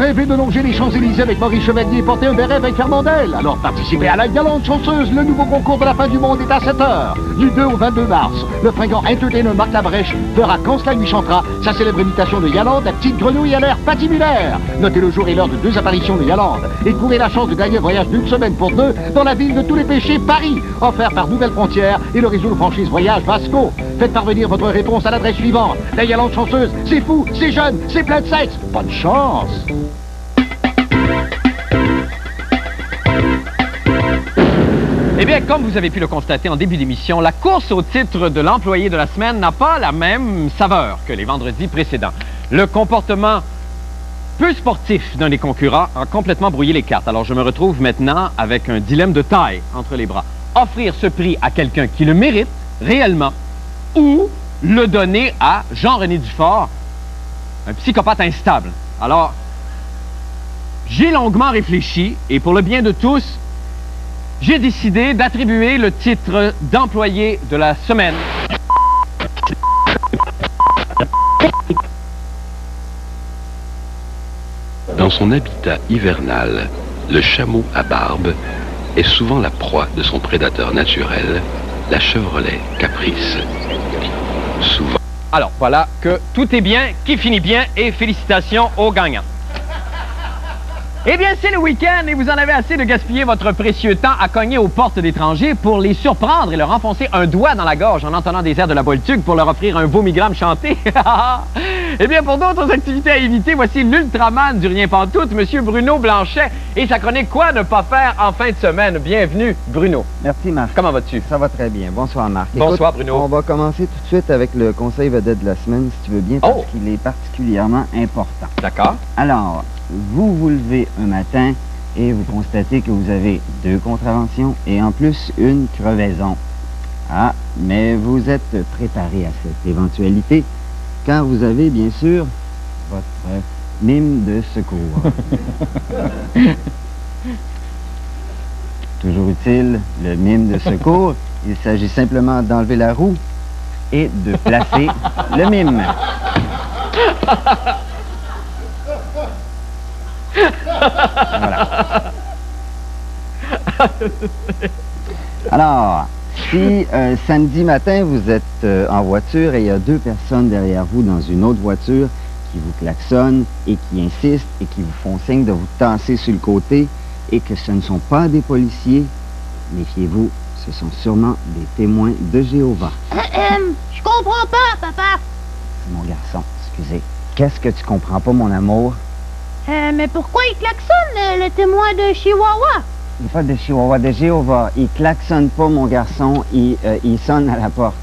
rêvé de longer les Champs-Élysées avec Maurice Chevalier et porter un béret avec Fernandel? Alors participez à la galante chanceuse. Le nouveau concours de la fin du monde est à 7h. Du 2 au 22 mars, le fringant entertainer Marc Labrèche fera quand cela lui chantera sa célèbre imitation de Yalande, la petite grenouille à l'air patibulaire. Notez le jour et l'heure de 2 apparitions de Yalande et courez la chance de gagner un voyage d'une semaine pour 2 dans la ville de tous les péchés, Paris, offert par Nouvelles Frontières et le réseau de franchise Voyage Vasco. Faites parvenir votre réponse à l'adresse suivante. La galante chanceuse, c'est fou, c'est jeune, c'est plein de sexe. Bonne chance! Eh bien, comme vous avez pu le constater en début d'émission, la course au titre de l'employé de la semaine n'a pas la même saveur que les vendredis précédents. Le comportement peu sportif d'un des concurrents a complètement brouillé les cartes. Alors, je me retrouve maintenant avec un dilemme de taille entre les bras. Offrir ce prix à quelqu'un qui le mérite réellement ou le donner à Jean-René Dufort, un psychopathe instable. Alors, j'ai longuement réfléchi et pour le bien de tous, j'ai décidé d'attribuer le titre d'employé de la semaine Dans son habitat hivernal, le chameau à barbe est souvent la proie de son prédateur naturel, la Chevrolet Caprice. Souvent. Alors, voilà que tout est bien, qui finit bien, et félicitations aux gagnants. Eh bien, c'est le week-end et vous en avez assez de gaspiller votre précieux temps à cogner aux portes d'étrangers pour les surprendre et leur enfoncer un doigt dans la gorge en entendant des airs de la Boltug pour leur offrir un vomigramme chanté. Eh bien, pour d'autres activités à éviter, voici l'ultraman du rien pantoute, M. Bruno Blanchet, et sa chronique « Quoi ne pas faire en fin de semaine ». Bienvenue, Bruno. Merci, Marc. Comment vas-tu? Ça va très bien. Bonsoir, Marc. Bonsoir, Écoute, Bruno. On va commencer tout de suite avec le conseil vedette de la semaine, si tu veux bien, parce qu'il est particulièrement important. D'accord. Alors, vous vous levez un matin et vous constatez que vous avez 2 contraventions et en plus une crevaison. Ah, mais vous êtes préparé à cette éventualité car vous avez bien sûr votre mime de secours. Toujours utile, le mime de secours. Il s'agit simplement d'enlever la roue et de placer le mime. Voilà. Alors, si samedi matin vous êtes en voiture et il y a 2 personnes derrière vous dans une autre voiture qui vous klaxonnent et qui insistent et qui vous font signe de vous tasser sur le côté et que ce ne sont pas des policiers, méfiez-vous, ce sont sûrement des témoins de Jéhovah. Je comprends pas, papa. Mon garçon, excusez. Qu'est-ce que tu comprends pas, mon amour? Mais pourquoi il klaxonne, le témoin de Chihuahua? Il n'est pas de Chihuahua, de Jéhovah. Il klaxonne pas, mon garçon. Il sonne à la porte.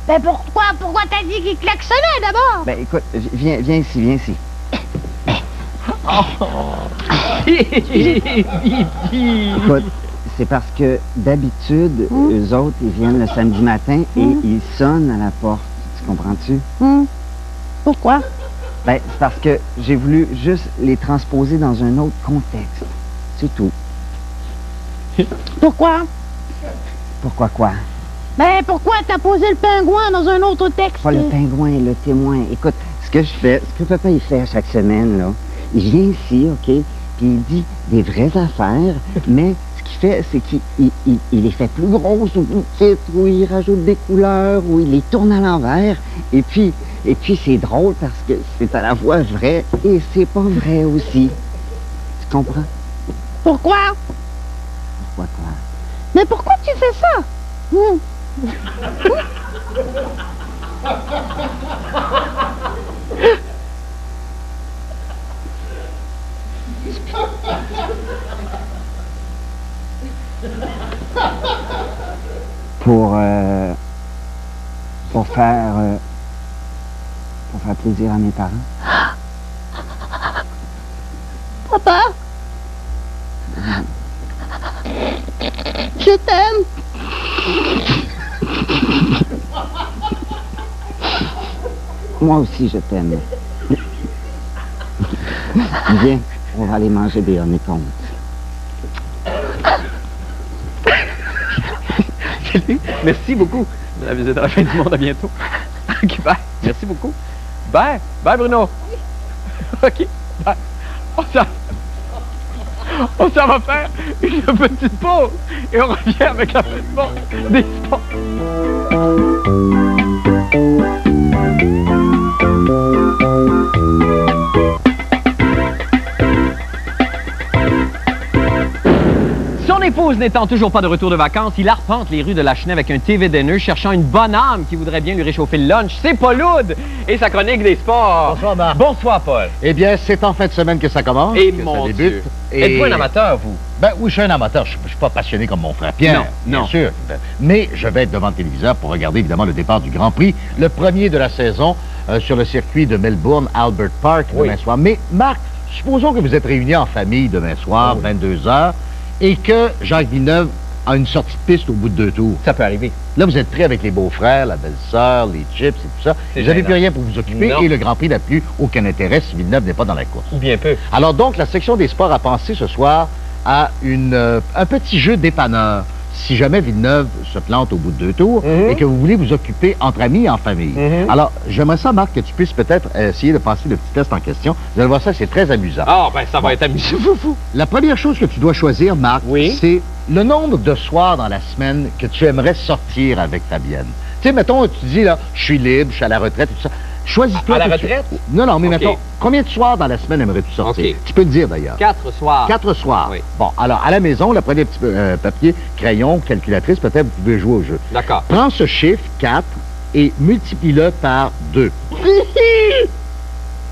Ben pourquoi t'as dit qu'il klaxonnait d'abord? Ben écoute, viens ici, viens ici. Écoute, c'est parce que d'habitude, eux autres, ils viennent le samedi matin et ils sonnent à la porte. Tu comprends-tu? Pourquoi? Ben, c'est parce que j'ai voulu juste les transposer dans un autre contexte. C'est tout. Pourquoi? Pourquoi quoi? Ben, pourquoi t'as posé le pingouin dans un autre texte? Pas le pingouin, le témoin. Écoute, ce que je fais, ce que papa il fait à chaque semaine, là, il vient ici, OK, puis il dit des vraies affaires, mais ce qu'il fait, c'est qu'il les fait plus grosses ou plus petites, ou il rajoute des couleurs, ou il les tourne à l'envers, et puis c'est drôle parce que c'est à la fois vrai et c'est pas vrai aussi. Tu comprends? Pourquoi? Pourquoi quoi? Mais pourquoi tu fais ça? Pour faire plaisir à mes parents. Papa? Je t'aime. Moi aussi, je t'aime. Viens, on va aller manger des honnêtes-comptes. Salut, merci beaucoup de la visite à la fin du monde. À bientôt. OK, bye. Merci beaucoup. Bye. Bye, Bruno. OK, bye. On s'en va faire une petite pause et on revient avec la fin du monde des sports. Son épouse n'étant toujours pas de retour de vacances, il arpente les rues de Lachenay avec un TV dinner cherchant une bonne âme qui voudrait bien lui réchauffer le lunch. C'est Paul Oud et sa chronique des sports. Bonsoir, Marc. Bonsoir, Paul. Eh bien, c'est en fin de semaine que ça commence. Et que mon ça débute. Dieu. Et... Êtes-vous un amateur, vous? Ben oui, je suis un amateur. Je suis pas passionné comme mon frère Pierre. Non. Bien sûr. Mais je vais être devant le téléviseur pour regarder évidemment le départ du Grand Prix, le premier de la saison sur le circuit de Melbourne, Albert Park, demain soir. Mais Marc, supposons que vous êtes réunis en famille demain soir, 22h, et que Jacques Villeneuve a une sortie de piste au bout de 2 tours. Ça peut arriver. Là, vous êtes pris avec les beaux-frères, la belle-sœur, les chips et tout ça. Vous n'avez plus rien pour vous occuper Non. et le Grand Prix n'a plus aucun intérêt si Villeneuve n'est pas dans la course. Ou bien peu. Alors donc, la section des sports a pensé ce soir à un petit jeu dépanneur. Si jamais Villeneuve se plante au bout de 2 tours et que vous voulez vous occuper entre amis et en famille. Alors, j'aimerais ça, Marc, que tu puisses peut-être essayer de passer le petit test en question. Vous allez voir ça, c'est très amusant. Ah, ben ça va être amusant. La première chose que tu dois choisir, Marc, c'est le nombre de soirs dans la semaine que tu aimerais sortir avec Fabienne. Tu sais, mettons, tu dis, là, je suis libre, je suis à la retraite, tout ça. Choisis-toi. À la que tu- retraite? Non, non, mais OK. mettons, combien de soirs dans la semaine aimerais-tu sortir? OK. Tu peux le dire, d'ailleurs. 4 soirs. 4 soirs. Oui. Bon, alors, à la maison, là, prenez un petit papier, crayon, calculatrice, peut-être vous pouvez jouer au jeu. D'accord. Prends ce chiffre, 4, et multiplie-le par 2.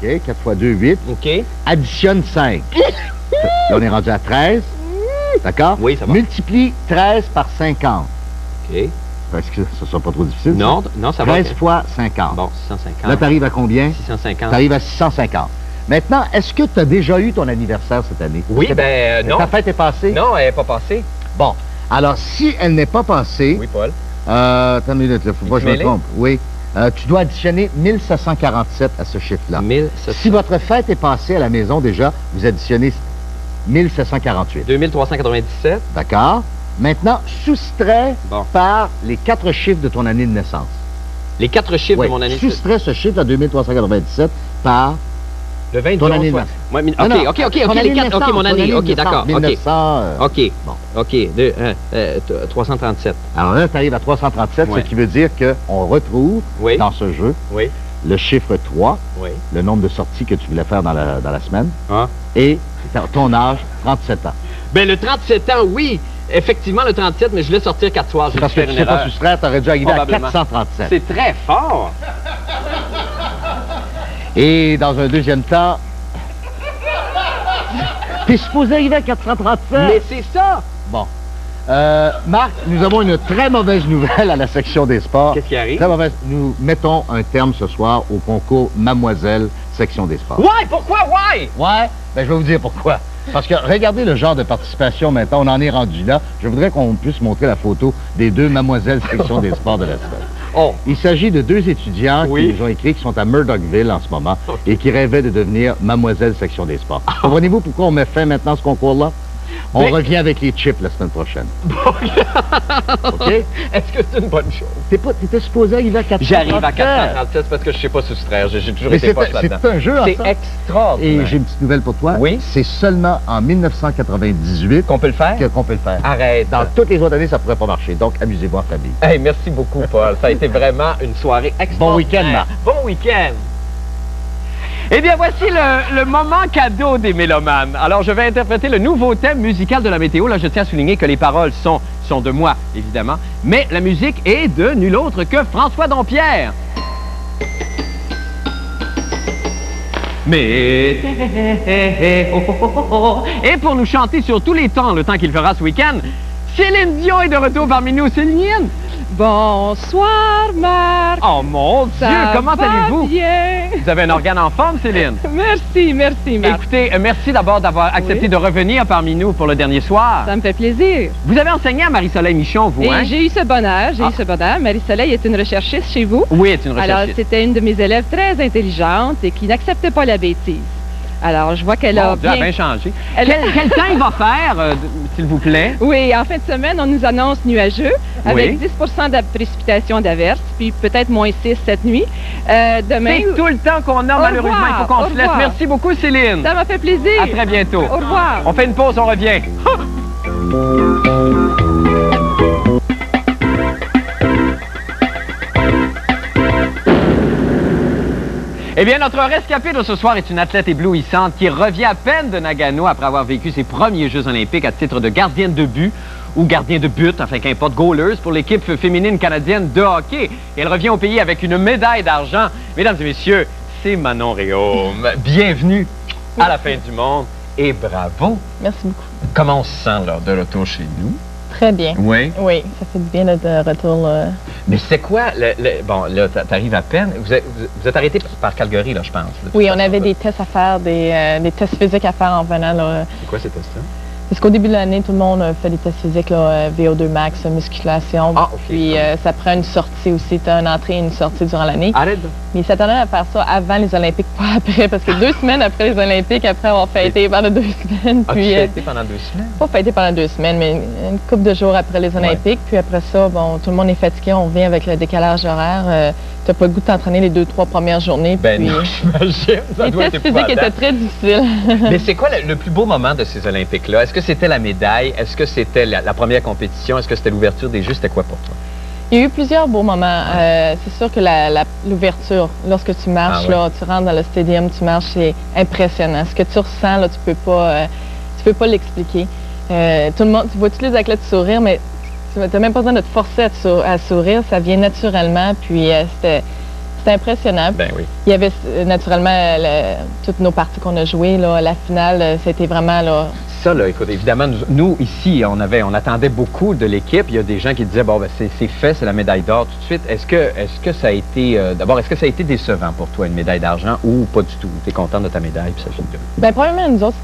OK, 4 fois 2, 8. OK. Additionne 5. Là, on est rendu à 13. D'accord? Oui, ça va. Multiplie 13 par 50. OK. Est-ce que ce ne sera pas trop difficile? Non, non, ça va. 13 fois 50. Bon, 650. Là, tu arrives à combien? 650. Tu arrives à 650. Maintenant, est-ce que tu as déjà eu ton anniversaire cette année? Oui, ben non. Ta fête est passée? Non, elle n'est pas passée. Bon. Alors, si elle n'est pas passée... Oui, Paul. Attends une minute, il ne faut pas que je me mêlé? trompe. Oui. Tu dois additionner 1747 à ce chiffre-là. 1700. Si votre fête est passée à la maison déjà, vous additionnez 1748. 2397. D'accord? Maintenant, soustrais Bon. par les 4 chiffres de ton année de naissance. Les 4 chiffres Oui, de mon année. soustrais ce chiffre à 2397 par Le 22. ton année de soit- naissance. Ouais, mais- Non, non, OK, ton les année de 4. OK, naissance, mon ton année. de OK, naissance, d'accord. OK. 1900. OK. Bon. OK. 337. Alors là, tu arrives à 337, Ouais. ce qui veut dire qu'on retrouve Oui. dans ce jeu Oui. le chiffre 3, Oui. le nombre de sorties que tu voulais faire dans la semaine, Ah. et ton âge, 37 ans. Ben, le 37 ans, oui. Effectivement, le 37, mais je voulais sortir 4 soirs. J'ai dû Parce que faire tu une ne sais pas erreur. soustraire, tu aurais dû arriver à Probablement. 437. C'est très fort. Et dans un deuxième temps, t'es supposé arriver à 437. Mais c'est ça. Bon. Marc, nous avons une très mauvaise nouvelle à la section des sports. Qu'est-ce qui arrive? Très mauvaise. Nous mettons un terme ce soir au concours Mademoiselle section des sports. Ouais, pourquoi? Ouais. Ouais? Ben, je vais vous dire pourquoi. Parce que regardez le genre de participation maintenant, on en est rendu là. Je voudrais qu'on puisse montrer la photo des 2 Mademoiselles section des sports de la semaine. Oh. Il s'agit de 2 étudiants Oui. qui nous ont écrit, qui sont à Murdochville en ce moment et qui rêvaient de devenir Mademoiselle section des sports. Comprenez-vous pourquoi on met fin maintenant à ce concours-là? On Mais- revient avec les chips la semaine prochaine. OK? Est-ce que c'est une bonne chose? T'étais supposé arriver à 437. J'arrive à 437 parce que je sais pas soustraire. J'ai toujours Mais été poche là-dedans. c'est un jeu, C'est ça. extraordinaire. Et j'ai une petite nouvelle pour toi. Oui. C'est seulement en 1998 Qu'on peut le faire? qu'on peut le faire. Arrête. Dans toutes les autres années, ça pourrait pas marcher. Donc, amusez-vous en famille. Hey, merci beaucoup, Paul. Ça a été vraiment une soirée extraordinaire. Bon week-end, Marc. Bon week-end. Eh bien, voici le moment cadeau des mélomanes. Alors, je vais interpréter le nouveau thème musical de la météo. Là, je tiens à souligner que les paroles sont de moi, évidemment, mais la musique est de nul autre que François Dompierre. Mais... Et pour nous chanter sur tous les temps, le temps qu'il fera ce week-end, Céline Dion est de retour parmi nous. Céline! Bonsoir, Marc. Oh mon Dieu, Ça comment va allez-vous? bien. Vous avez un organe en forme, Céline? Merci, Marc. Écoutez, merci d'abord d'avoir accepté Oui. de revenir parmi nous pour le dernier soir. Ça me fait plaisir. Vous avez enseigné à Marie-Soleil Michon, vous, Et hein? j'ai eu ce bonheur, Ah. Marie-Soleil est une recherchiste chez vous. Oui, c'est une Alors, recherchiste. c'était une de mes élèves très intelligente et qui n'acceptait pas la bêtise. Alors, je vois qu'elle a Mon Dieu, elle a bien... bien changé. Elle- Quel temps il va faire, s'il vous plaît? Oui, en fin de semaine, on nous annonce nuageux avec Oui. 10 de précipitation d'averse, puis peut-être moins 6 cette nuit. Demain, C'est tout le temps qu'on a, Au malheureusement. revoir, Il faut qu'on au se laisse. revoir. Merci beaucoup, Céline. ça m'a fait plaisir. À très bientôt. Au revoir. On fait une pause, on revient. Eh bien, notre rescapée de ce soir est une athlète éblouissante qui revient à peine de Nagano après avoir vécu ses premiers Jeux olympiques à titre de gardienne de but ou gardien de but, enfin qu'importe, goaleuse pour l'équipe féminine canadienne de hockey. Et elle revient au pays avec une médaille d'argent. Mesdames et messieurs, c'est Manon Réaume. Bienvenue à la fin du monde et bravo. Merci beaucoup. Comment on se sent là, de retour chez nous? Très bien. Oui. Oui, ça fait du bien d'être de retour là. Mais c'est quoi, bon, là, t'arrives à peine. Vous êtes arrêté par Calgary, là, je pense. de Oui, toute on avait façon, là. des tests à faire, des tests physiques à faire en venant. Là. C'est quoi ces tests-là? Parce qu'au début de l'année, tout le monde fait des tests physiques, là, VO2 max, musculation. Ah, OK. Puis ça prend une sortie aussi. Tu as une entrée et une sortie durant l'année. Arrête. Mais ils s'attendaient à faire ça avant les Olympiques, pas après. Parce que 2 semaines après les Olympiques, après avoir fêté pendant 2 semaines. As-tu Puis, fêté pendant 2 semaines? pas fêté pendant 2 semaines, mais une couple de jours après les Olympiques. Puis après ça, bon, tout le monde est fatigué, on revient avec le décalage horaire. Tu n'as pas le goût de t'entraîner les 2-3 premières journées. Ben puis, non, j'imagine. Ça les doit être tests physiques étaient épouvantable. très difficiles. Mais c'est quoi le plus beau moment de ces Olympiques-là? Est-ce que c'était la médaille? Est-ce que c'était la première compétition? Est-ce que c'était l'ouverture des Jeux? C'était quoi pour toi? Il y a eu plusieurs beaux moments. C'est sûr que l'ouverture, lorsque tu marches, Ah ouais. là, tu rentres dans le stadium, tu marches, c'est impressionnant. Ce que tu ressens, là, tu peux pas l'expliquer. Tout le monde, tu vois tous les athlètes sourire, mais tu n'as même pas besoin de te forcer à sourire. Ça vient naturellement, puis c'était impressionnant. Ben oui. Il y avait naturellement toutes nos parties qu'on a jouées. Là, la finale, c'était vraiment... Là, Ça, là, écoute, évidemment, nous ici, on attendait beaucoup de l'équipe. Il y a des gens qui disaient, bon, ben, c'est fait, c'est la médaille d'or tout de suite. Est-ce que ça a été, d'abord, est-ce que ça a été décevant pour toi, une médaille d'argent, ou pas du tout? Tu es content de ta médaille, puis ça fait de... ben, probablement, nous autres,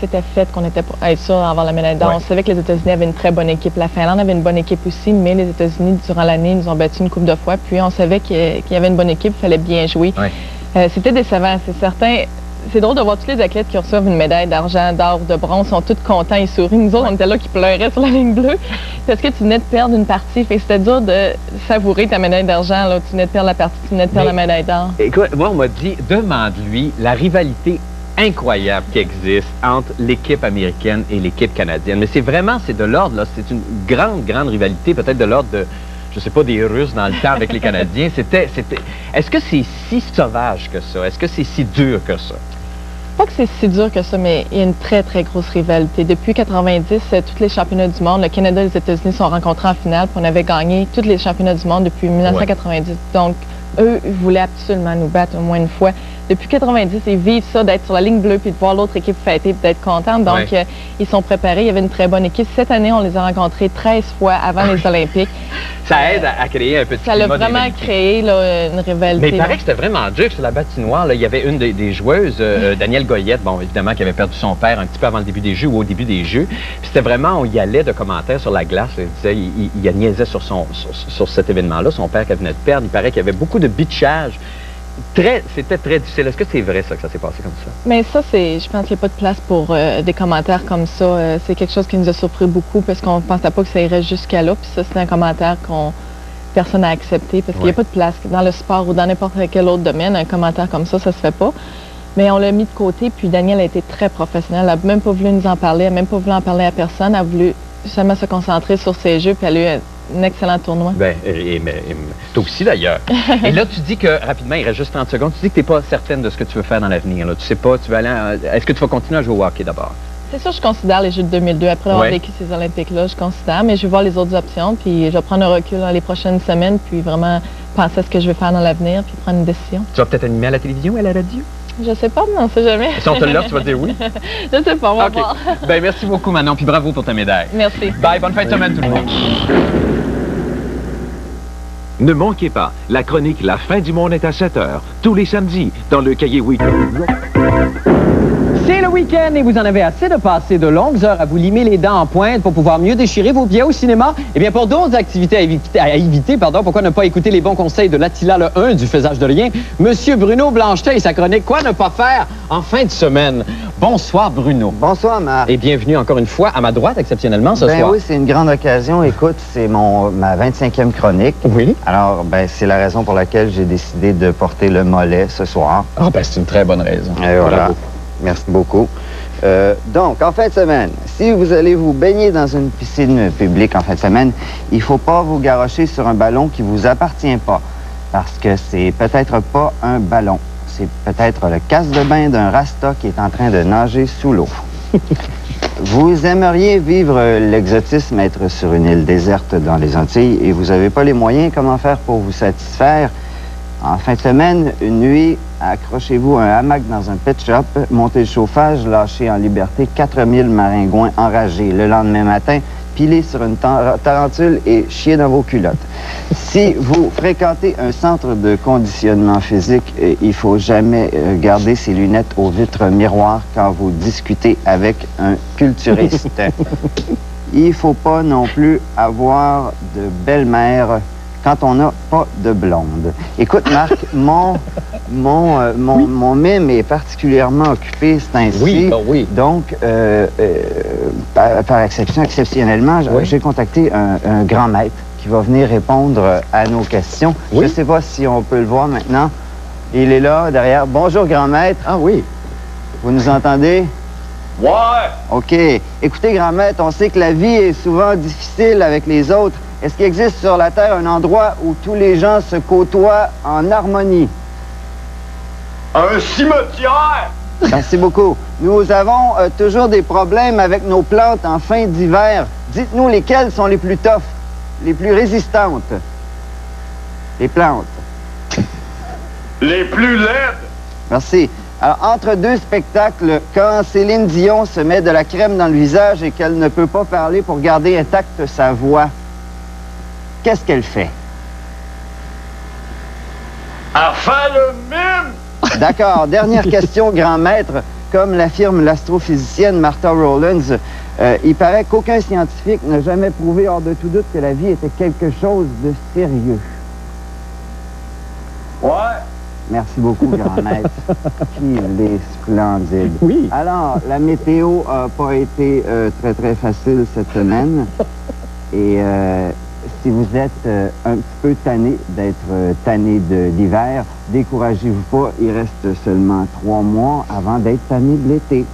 c'était fait qu'on était pour être sûr d'avoir la médaille d'or. Ouais. On savait que les États-Unis avaient une très bonne équipe. La Finlande avait une bonne équipe aussi, mais les États-Unis, durant l'année, nous ont battu une couple de fois. Puis on savait qu'il y avait une bonne équipe, il fallait bien jouer. Ouais. C'était décevant, c'est certain. C'est drôle de voir tous les athlètes qui reçoivent une médaille d'argent, d'or, de bronze, sont tous contents, ils sourient. Nous autres, on était là qui pleuraient sur la ligne bleue parce que tu venais de perdre une partie. Fait que c'était dur de savourer ta médaille d'argent. Là. Tu venais de perdre la partie, tu venais de perdre la médaille d'or. Écoute, moi, on m'a dit, demande-lui la rivalité incroyable qui existe entre l'équipe américaine et l'équipe canadienne. Mais c'est de l'ordre, là, c'est une grande, grande rivalité, peut-être de l'ordre de, je sais pas, des Russes dans le temps avec les Canadiens. Est-ce que c'est si sauvage que ça? Est-ce que c'est si dur que ça? Pas que c'est si dur que ça, mais il y a une très, très grosse rivalité. Depuis 90, tous les championnats du monde, le Canada et les États-Unis sont rencontrés en finale, puis on avait gagné tous les championnats du monde depuis 1990. Donc, eux, ils voulaient absolument nous battre au moins une fois. Depuis 90, ils vivent ça, d'être sur la ligne bleue, puis de voir l'autre équipe fêter, puis d'être contente. Donc, ils sont préparés. Il y avait une très bonne équipe. Cette année, on les a rencontrés 13 fois avant les Olympiques. Ça aide à créer un petit Ça l'a vraiment créé là, une rivalité. Mais il paraît que c'était vraiment dur sur la patinoire. Là. Il y avait une des joueuses, Danielle Goyette, bon, évidemment, qui avait perdu son père un petit peu avant le début des Jeux ou au début des Jeux. Puis c'était vraiment, on y allait de commentaires sur la glace. Il disait, il niaisait sur cet événement-là, son père qu'elle venait de perdre. Il paraît qu'il y avait beaucoup de bitchage. C'était très difficile. Est-ce que c'est vrai, ça, que ça s'est passé comme ça? Mais ça, je pense qu'il n'y a pas de place pour des commentaires comme ça. C'est quelque chose qui nous a surpris beaucoup parce qu'on ne pensait pas que ça irait jusqu'à là. Puis ça, c'est un commentaire personne n'a accepté parce qu'il n'y a pas de place. Dans le sport ou dans n'importe quel autre domaine, un commentaire comme ça se fait pas. Mais on l'a mis de côté, puis Danielle a été très professionnelle. Elle n'a même pas voulu nous en parler, elle n'a même pas voulu en parler à personne. Elle a voulu seulement se concentrer sur ses jeux, puis elle a eu un excellent tournoi. Ben, toi aussi d'ailleurs. Et là, tu dis que, rapidement, il reste juste 30 secondes, tu dis que tu n'es pas certaine de ce que tu veux faire dans l'avenir. Tu sais pas, tu vas aller est-ce que tu vas continuer à jouer au hockey d'abord? C'est sûr, je considère les Jeux de 2002. Après avoir vécu ces Olympiques-là, je considère, mais je vais voir les autres options, puis je vais prendre un recul dans les prochaines semaines, puis vraiment penser à ce que je vais faire dans l'avenir, puis prendre une décision. Tu vas peut-être animer à la télévision ou à la radio? Je sais pas, mais on sait jamais. Si on te l'offre, tu vas dire oui? Je sais pas, on va voir. Ben, merci beaucoup, Manon, puis bravo pour ta médaille. Merci. Bye, bonne fin de semaine, tout le monde. Ne manquez pas, la chronique La fin du monde est à 7 h, tous les samedis, dans le Cahier Weekly. C'est le week-end et vous en avez assez de passer de longues heures à vous limer les dents en pointe pour pouvoir mieux déchirer vos billets au cinéma? Eh bien, pour d'autres activités à éviter, pourquoi ne pas écouter les bons conseils de l'Attila le 1 du faisage de rien? Monsieur Bruno Blanchet et sa chronique « Quoi ne pas faire en fin de semaine ». Bonsoir, Bruno. Bonsoir, Marc. Et bienvenue encore une fois à ma droite, exceptionnellement, ce soir. Oui, c'est une grande occasion. Écoute, c'est ma 25e chronique. Oui. Alors, c'est la raison pour laquelle j'ai décidé de porter le mollet ce soir. Ah, c'est une très bonne raison. Et voilà. Merci beaucoup. Donc, en fin de semaine, si vous allez vous baigner dans une piscine publique en fin de semaine, il ne faut pas vous garrocher sur un ballon qui ne vous appartient pas. Parce que c'est peut-être pas un ballon. C'est peut-être le casse de bain d'un rasta qui est en train de nager sous l'eau. Vous aimeriez vivre l'exotisme, être sur une île déserte dans les Antilles, et vous n'avez pas les moyens, comment faire pour vous satisfaire? En fin de semaine, une nuit, accrochez-vous à un hamac dans un pet shop, montez le chauffage, lâchez en liberté 4000 maringouins enragés. Le lendemain matin, pilez sur une tarentule et chiez dans vos culottes. Si vous fréquentez un centre de conditionnement physique, il faut jamais garder ses lunettes aux vitres miroirs quand vous discutez avec un culturiste. Il faut pas non plus avoir de belle-mère quand on n'a pas de blonde. Écoute, Marc, mon mime est particulièrement occupé ce temps-ci. Oui, oui. Donc, par exceptionnellement, j'ai contacté un grand maître qui va venir répondre à nos questions. Oui. Je ne sais pas si on peut le voir maintenant. Il est là, derrière. Bonjour, grand maître. Ah oui. Vous nous entendez? Ouais! OK. Écoutez, grand maître, on sait que la vie est souvent difficile avec les autres. Est-ce qu'il existe sur la Terre un endroit où tous les gens se côtoient en harmonie? Un cimetière! Merci beaucoup. Nous avons toujours des problèmes avec nos plantes en fin d'hiver. Dites-nous lesquelles sont les plus toughs, les plus résistantes. Les plantes. Les plus laides! Merci. Alors, entre deux spectacles, quand Céline Dion se met de la crème dans le visage et qu'elle ne peut pas parler pour garder intacte sa voix, qu'est-ce qu'elle fait? À faire le mime! D'accord. Dernière question, grand maître. Comme l'affirme l'astrophysicienne Martha Rowlands, il paraît qu'aucun scientifique n'a jamais prouvé hors de tout doute que la vie était quelque chose de sérieux. Ouais. Merci beaucoup, grand maître. Il est splendide. Oui. Alors, la météo n'a pas été très, très facile cette semaine. Et si vous êtes un petit peu tanné d'être tanné de l'hiver, découragez-vous pas, il reste seulement 3 mois avant d'être tanné de l'été.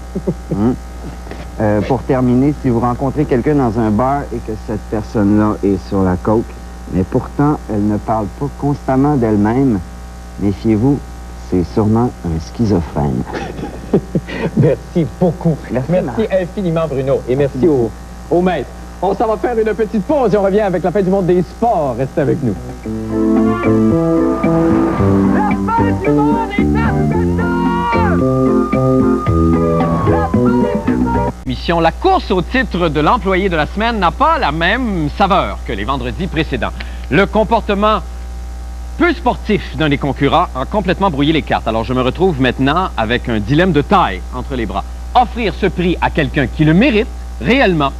Pour terminer, si vous rencontrez quelqu'un dans un bar et que cette personne-là est sur la coke, mais pourtant elle ne parle pas constamment d'elle-même, méfiez-vous, c'est sûrement un schizophrène. Merci beaucoup. Merci infiniment, Bruno. Et merci au maître. On s'en va faire une petite pause et on revient avec la fin du monde des sports. Restez avec nous. La fin du monde est Mission, la course au titre de l'employé de la semaine n'a pas la même saveur que les vendredis précédents. Le comportement peu sportif d'un des concurrents a complètement brouillé les cartes. Alors je me retrouve maintenant avec un dilemme de taille entre les bras. Offrir ce prix à quelqu'un qui le mérite réellement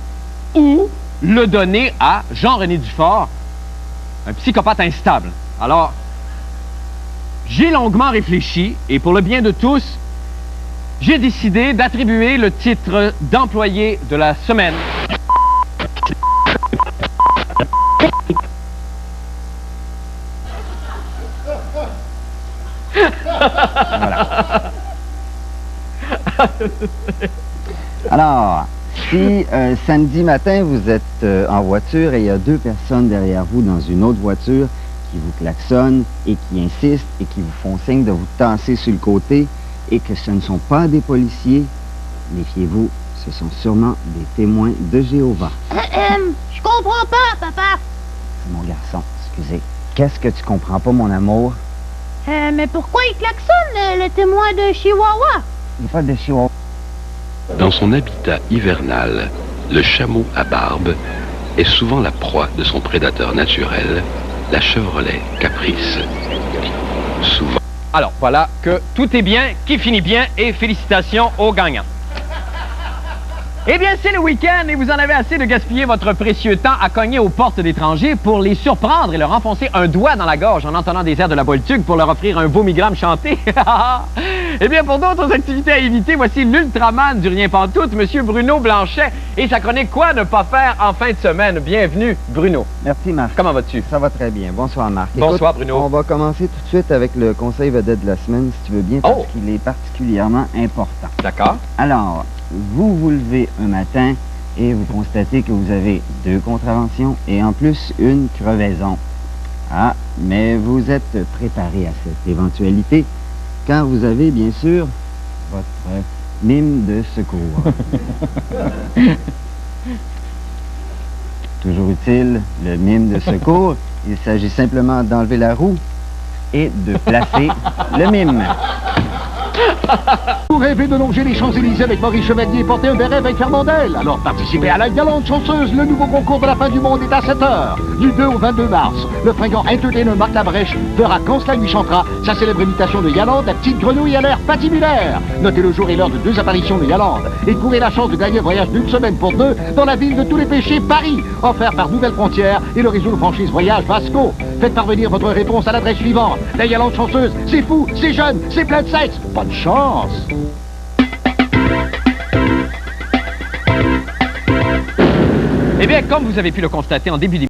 ou le donner à Jean-René Dufort, un psychopathe instable. Alors, j'ai longuement réfléchi et pour le bien de tous, j'ai décidé d'attribuer le titre d'employé de la semaine Voilà. Alors, si samedi matin vous êtes en voiture et il y a 2 personnes derrière vous dans une autre voiture qui vous klaxonnent et qui insistent et qui vous font signe de vous tasser sur le côté et que ce ne sont pas des policiers, méfiez-vous, ce sont sûrement des témoins de Jéhovah. Je comprends pas, papa. Mon garçon, excusez. Qu'est-ce que tu comprends pas, mon amour? Mais pourquoi il klaxonne, le témoin de Chihuahua? Il n'y a pas de Chihuahua. Dans son habitat hivernal, le chameau à barbe est souvent la proie de son prédateur naturel, la Chevrolet Caprice. Souvent. Alors, voilà que tout est bien, qui finit bien, et félicitations aux gagnants. Eh bien, c'est le week-end et vous en avez assez de gaspiller votre précieux temps à cogner aux portes d'étrangers pour les surprendre et leur enfoncer un doigt dans la gorge en entendant des airs de la Bolduc pour leur offrir un vomigramme chanté. Eh bien, pour d'autres activités à éviter, voici l'ultraman du rien pantoute, M. Bruno Blanchet, et sa chronique « Quoi ne pas faire en fin de semaine ». Bienvenue, Bruno. Merci, Marc. Comment vas-tu? Ça va très bien. Bonsoir, Marc. Bonsoir, Écoute, Bruno. On va commencer tout de suite avec le conseil vedette de la semaine, si tu veux bien, parce Oh! qu'il est particulièrement important. D'accord. Alors, vous vous levez un matin et vous constatez que vous avez 2 contraventions et en plus une crevaison. Ah, mais vous êtes préparé à cette éventualité car vous avez bien sûr votre mime de secours. Toujours utile, le mime de secours. Il s'agit simplement d'enlever la roue et de placer le mime. Vous rêvez de longer les Champs-Élysées avec Maurice Chevalier et porter un béret avec Fernandel? Alors participez à la galante chanceuse. Le nouveau concours de la fin du monde est à 7h. Du 2 au 22 mars, le fringant entertainer Marc Labrèche fera quand cela lui chantera sa célèbre imitation de Yalande, la petite grenouille à l'air patibulaire. Notez le jour et l'heure de 2 apparitions de Yalande et courez la chance de gagner un voyage d'une semaine pour 2 dans la ville de tous les péchés, Paris, offert par Nouvelle Frontière et le réseau de franchise Voyage Vasco. Faites parvenir votre réponse à l'adresse suivante. La galante chanceuse, c'est fou, c'est jeune, c'est plein de sexe. Bonne chance! Eh bien, comme vous avez pu le constater en début d'émission,